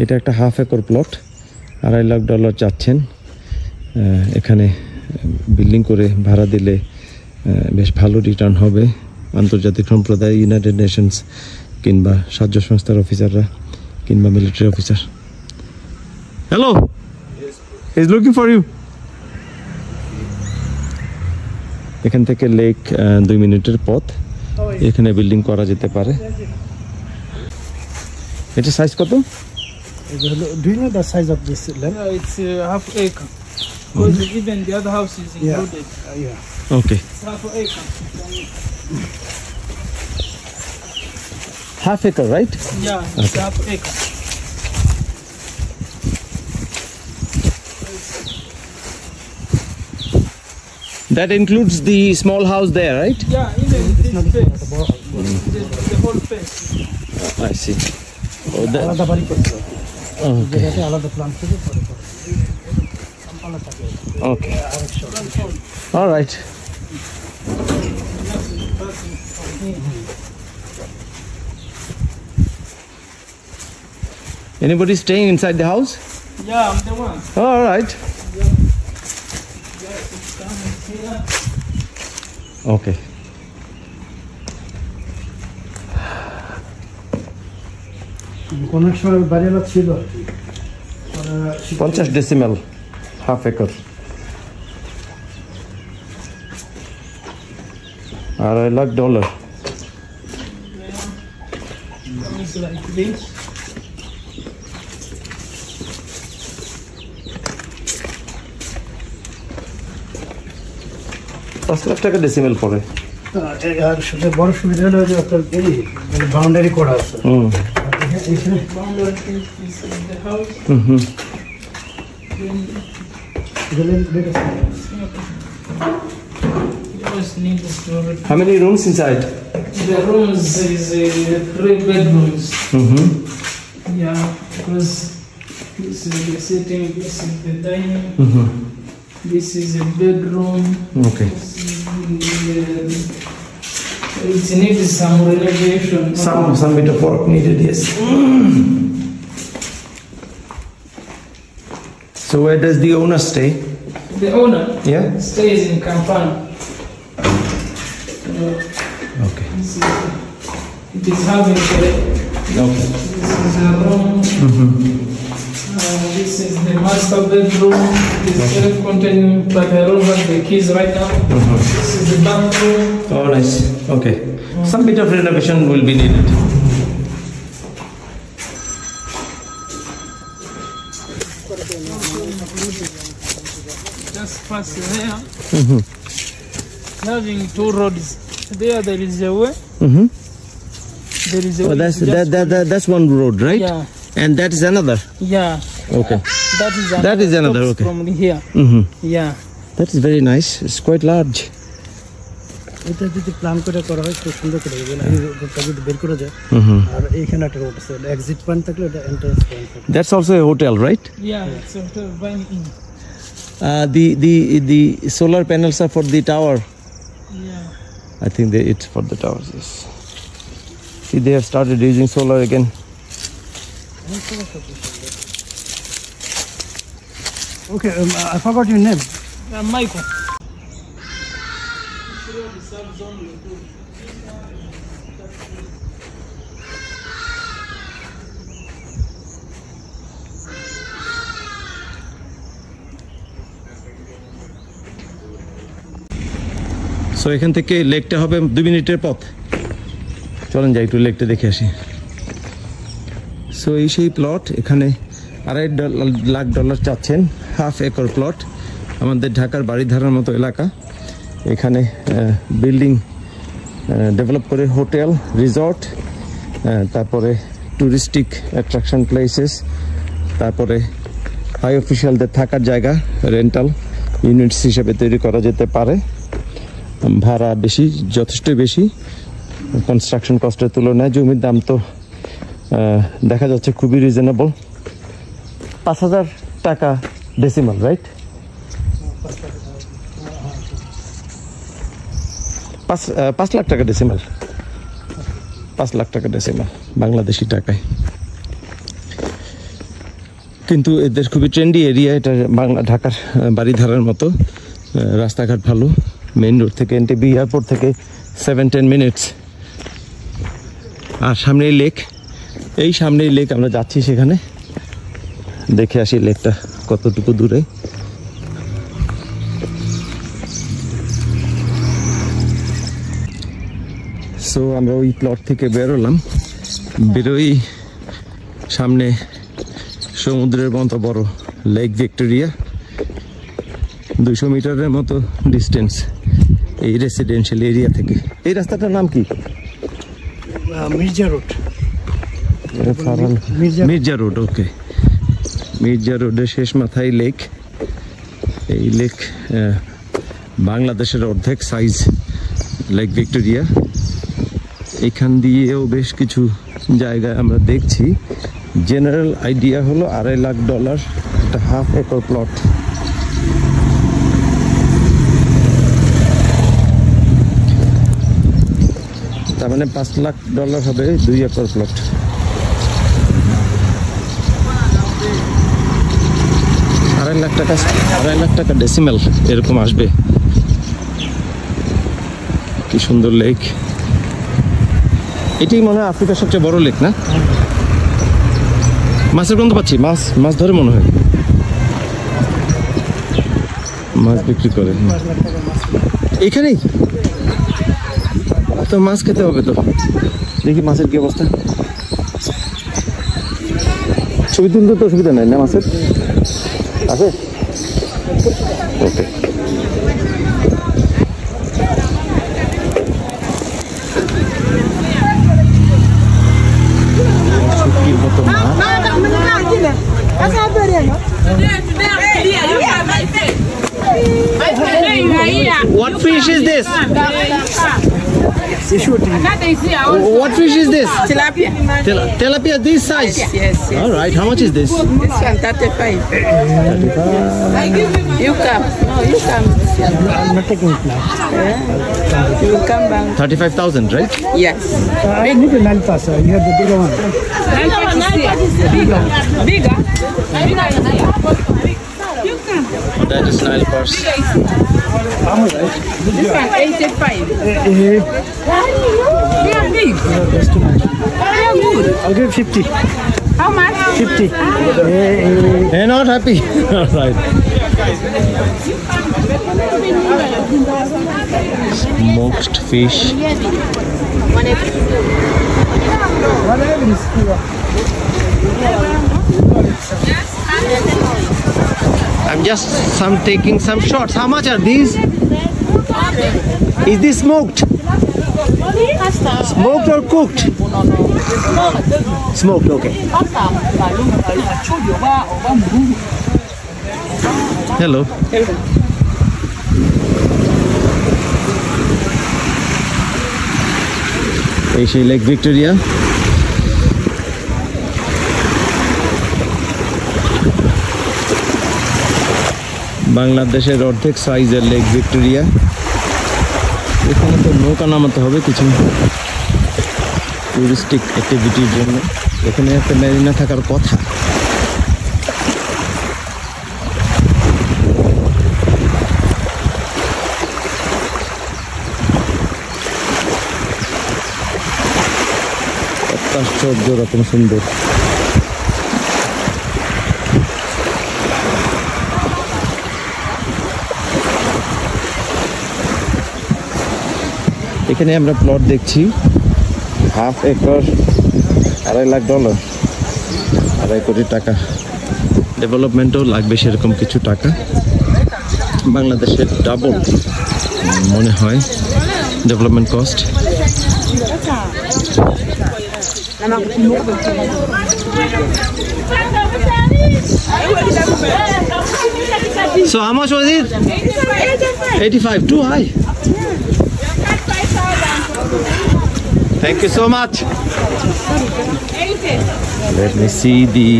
এটা একটা half acre plot, $2.5 lakh চাচ্ছেন। এখানে বিল্ডিং করে ভাড়া দিলে বেশ ভালো রিটার্ন হবে। আন্তর্জাতিক সম্প্রদায়, ইউনাইটেড নেশনস কিংবা সাহায্য সংস্থার অফিসাররা কিংবা military officer. Hello, is looking for you. এখান থেকে লেক 2 মিনিটের পথ, এখানে বিল্ডিং করা যেতে পারে। এটা সাইজ কত? Do you know the size of this land? It's half acre. Because even the other house is included. Yeah. Okay. It's half acre. Half acre, right? Yeah, it's half acre. That includes the small house there, right? Yeah, even this space. The whole space. I see. Oh, that, আলাদা বাড়ি করতে okay. যেটাতে আলাদা plan থেকে পরে Okay. All right. Anybody staying inside the house? Yeah, I'm the one. All right. Okay. কোন সময় বাড়িওয়ালা ছিল 50 decimal, half acre. $2.5 lakh. It's like this. $5 lakh decimal পড়ে। আর সবচেয়ে বড় সুবিধা হলো যে আপনার এই বাউন্ডারি করা আছে। এখানে Boundary is the house. Just need to store it. How many rooms inside? The rooms is 3 bedrooms. Yeah, because this is the sitting, this is the dining, this is a bedroom. Okay. It needs some renovation. Some bit of work needed, yes. So where does the owner stay? The owner Yeah. stays in Kampala. Okay. It is having Okay. this is a room. This is the master bedroom. It's self-contained, but I don't have the keys right now. This is the bathroom. Oh, nice. Okay. Some bit of renovation will be needed. Just pass there. Having 2 roads. There is a way. There is a Oh, way. that's one road, right? Yeah. And that is another. Yeah. Okay. That is another. Okay. From here. Yeah. That is very nice. It's quite large. এটা যদি plan করে করা হয় খুব সুন্দর করে যদি বের করা যায়। আর এইখানে একটা রোড আছে, এক্সিট পয়েন্ট থাকলে এটা এন্ট্রান্স পয়েন্ট থাকে। That's also a hotel, right? Yeah. It's a buying in. The solar panels are for the tower. Yeah. I think it's for the towers. Yes. See, they have started using solar again. Okay, I forgot your name. Michael. So এখান থেকে লেকটা হবে 2 মিনিটের পথ। চলেন যাই একটু লেকটা দেখে আসি। সো এই সেই প্লট, এখানে $2.5 লাখ চাচ্ছেন, হাফ একর প্লট। আমাদের ঢাকার বাড়িধারার মতো এলাকা। এখানে বিল্ডিং ডেভেলপ করে হোটেল, রিসর্ট, তারপরে টুরিস্টিক অ্যাট্রাকশন প্লেসেস, তারপরে হাই অফিসিয়ালদের থাকার জায়গা, রেন্টাল ইউনিটস হিসেবে তৈরি করা যেতে পারে। ভাড়া বেশি, যথেষ্ট বেশি কনস্ট্রাকশন কস্টের তুলনায়। জমির দাম তো দেখা যাচ্ছে খুবই রিজনেবল, 5,000 টাকা ডেসিমাল, রাইট? 5 লাখ টাকা ডেসিমাল, 5 লাখ টাকা ডেসিমাল বাংলাদেশি টাকায়। কিন্তু এদের খুবই ট্রেন্ডি এরিয়া, এটা বাংলা ঢাকার বাড়িধারার মতো। রাস্তাঘাট ভালো, মেইন রোড থেকে এনটিবি এয়ারপোর্ট থেকে 7-10 মিনিটস। আর সামনেই লেক, এই সামনেই লেক, আমরা যাচ্ছি সেখানে, দেখে আসি লেকটা কতটুকু দূরে। সো আমরা ওই প্লট থেকে বেরোলাম, বেরোই সামনে সমুদ্রের মতো বড় লেক ভিক্টোরিয়া, 200 মিটারের মতো ডিস্টেন্স এই রেসিডেন্সিয়াল এরিয়া থেকে। এই রাস্তাটার নাম কি? মির্জা রোড। মির্জা রোড, ওকে। মির্জা রোডের শেষ মাথায় লেক। এই লেক বাংলাদেশের অর্ধেক সাইজ লেক ভিক্টোরিয়া। এখান দিয়েও বেশ কিছু জায়গায় আমরা দেখছি। জেনারেল আইডিয়া হলো $2.5 লাখ, একটা হাফ একর প্লট। তার মানে $5 লাখ হবে 2 একর প্লট। $2.5 লাখ টাকা ডেসিমেল এরকম আসবে। কি সুন্দর লেক। এটাই মনে হয় আফ্রিকার সবচেয়ে বড় লেক, না? মাছের গন্ধ পাচ্ছি, মাছ ধরে মনে হয়, মাছ বিক্রি করে এখানেই। তো মাছ খেতে হবে তো, দেখি মাছের কি অবস্থা। ছবি তুলতে তো অসুবিধা নাই না? মাছের আছে, ওকে। শুটকির মতো মাছ। What fish is this? What fish is this? Tilapia. Tilapia this size? Yes. All right, how much is this? This one 35. You come. No, you come. I'm not taking it now. You will come back. 35,000, right? Yes. I need a Nile Pass. You have the bigger one. Bigger. That is Nile purse. How much? This one 85. They are big. That's too much. They are good. I'll give 50. How much? 50. They're not happy. All right. Smoked fish. I'm just taking some shots. How much are these? Is this smoked? Smoked or cooked? Smoked, okay. Hello. এই সেই lake Victoria. বাংলাদেশের অর্ধেক সাইজের lake Victoria. এখানে তো নৌকা নামাতে হবে কিছু টুরিস্টিক অ্যাক্টিভিটির জন্য। এখানে একটা মেরিনা থাকার কথা। আশ্চর্য রকম সুন্দর। এখানে আমরা প্লট দেখছি, হাফ একর $2.5 লাখ, $2.5 কোটি টাকা। ডেভেলপমেন্টও লাগবে সেরকম কিছু টাকা। বাংলাদেশের ডাবল মনে হয় development cost. So how much was it? 85, too high. Thank you so much. Let me see the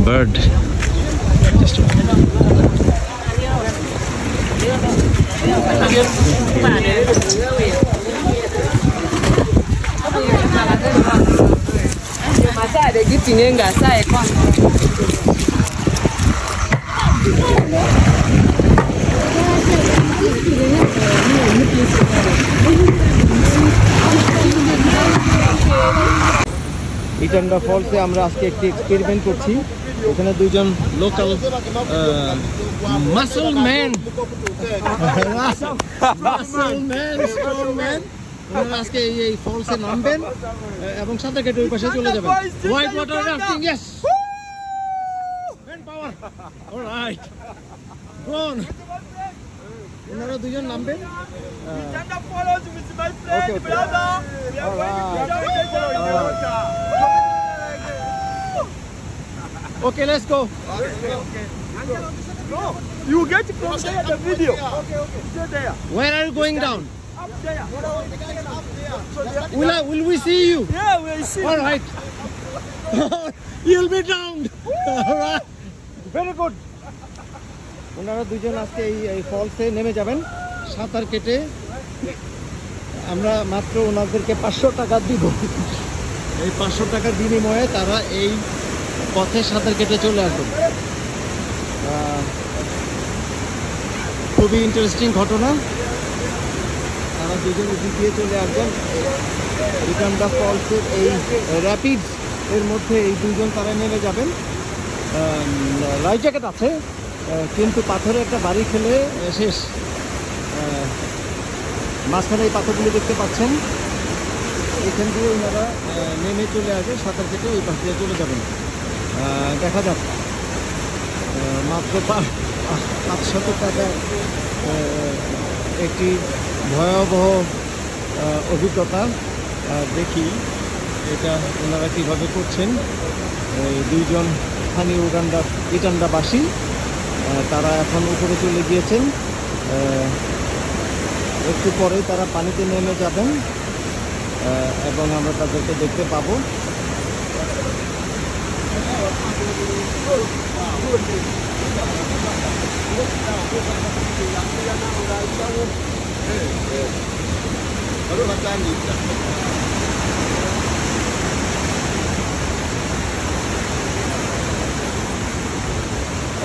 bird. Just a minute. de gitinenga sa e kwa. ইটান্ডা ফলসে আমরা আজকে একটি এক্সপেরিমেন্ট করছি। এখানে দুইজন লোকাল মাসল ম্যান আজকে এই ফলসে নামবেন এবং সাঁতার কেটে ওই পাশে চলে যাবেন। White water rafting, yes man power. Alright gone, ওনারা দুজন নামবেন। ওকে ওকে okay, let's go. You get from there the video. Okay. Stay there. Where are you going down? Up there. Will we see you? Yeah, we'll see. All right. You'll be drowned. All right. Very good. ওনারা দুজন আজকে এই ফলসে নেমে যাবেন সাঁতার কেটে। আমরা মাত্র ওনাদেরকে 500 টাকা দিব। এই 500 টাকার বিনিময়ে তারা এই পথে সাঁতার কেটে চলে আসবেন। খুবই ইন্টারেস্টিং ঘটনা। তারা দুজন এদিক দিয়ে চলে আসবেন। ইটান্ডা ফলসের এই র্যাপিডস এর মধ্যে এই দুজন তারা নেমে যাবেন। লাইফ জ্যাকেট আছে, কিন্তু পাথরে একটা বাড়ি খেলে শেষ। মাঝখানে এই পাথরগুলো দেখতে পাচ্ছেন, এখান দিয়ে ওনারা নেমে চলে আসে সাঁতার কেটে ওই পাশ দিয়ে চলে যাবেন। দেখা যাক, মাত্র 500 টাকা একটি ভয়াবহ অভিজ্ঞতা। দেখি এটা ওনারা কীভাবে করছেন। এই দুইজন স্থানীয় ইটান্ডাবাসী তারা এখন উপরে চলে গিয়েছেন। একটু পরেই তারা পানিতে নেমে যাবেন এবং আমরা তাদেরকে দেখতে পাবো।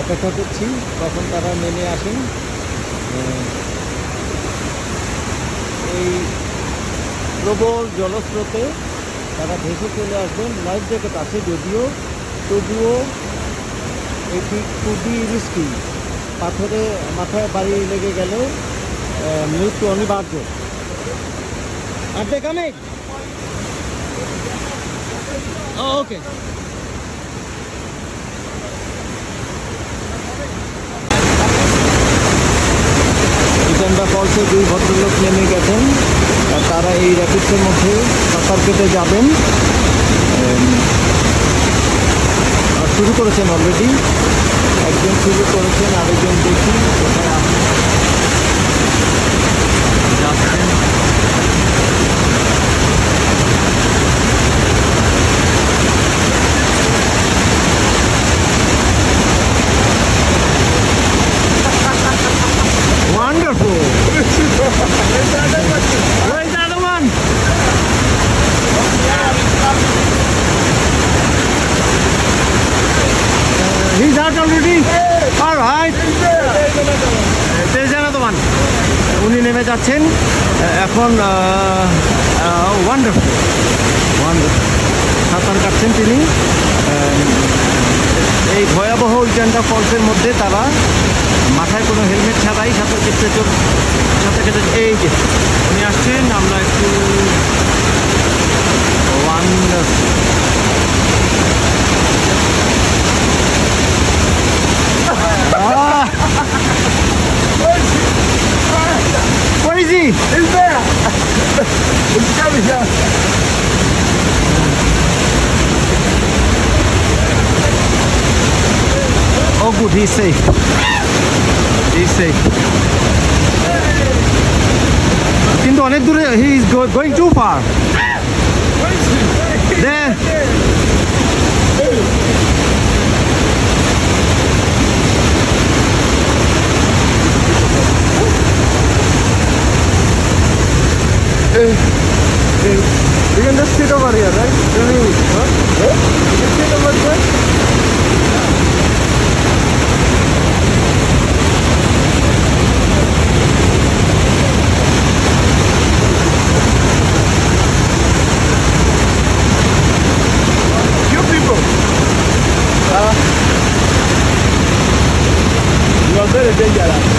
অপেক্ষা করছি কখন তারা নেমে আসেন। এই প্রবল জলস্রোতে তারা ভেসে চলে আসবেন। লাইফ জ্যাকেট আছে যদিও, তবুও এটি খুবই রিস্কি। পাথরে মাথায় বাড়ি লেগে গেলে মৃত্যু অনিবার্য। আর দে কামিং? ওকে। ইটান্ডা ফলসে দুই ভদ্রলোক নেমে গেছেন। তারা এই র্যাপিডসের মধ্যে সাঁতার কেটে যাবেন। শুরু করেছেন অলরেডি, একজন শুরু করেছেন, আরেকজন দেখি কোথায় যাচ্ছেন। Wonderful. Where's the other one? He's out already. All right. There's another one. উনি নেমে যাচ্ছেন এখন। ওয়ান্ডারফুল ওয়ান্ডারফুল সাঁতার কাটছেন তিনি। এই ভয়াবহ ইটান্ডা ফলসের মধ্যে তারা মাথায় কোনো হেলমেট ছাড়াই সাঁতার কেটে এই যে উনি আসছেন। আমরা একটু wonderful. Where is he? He's there. He's coming here. Oh good, he's safe. He's safe. কিন্তু অনেক দূরে, he is going too far. There. You can just sit over here, right? Huh? dangerous.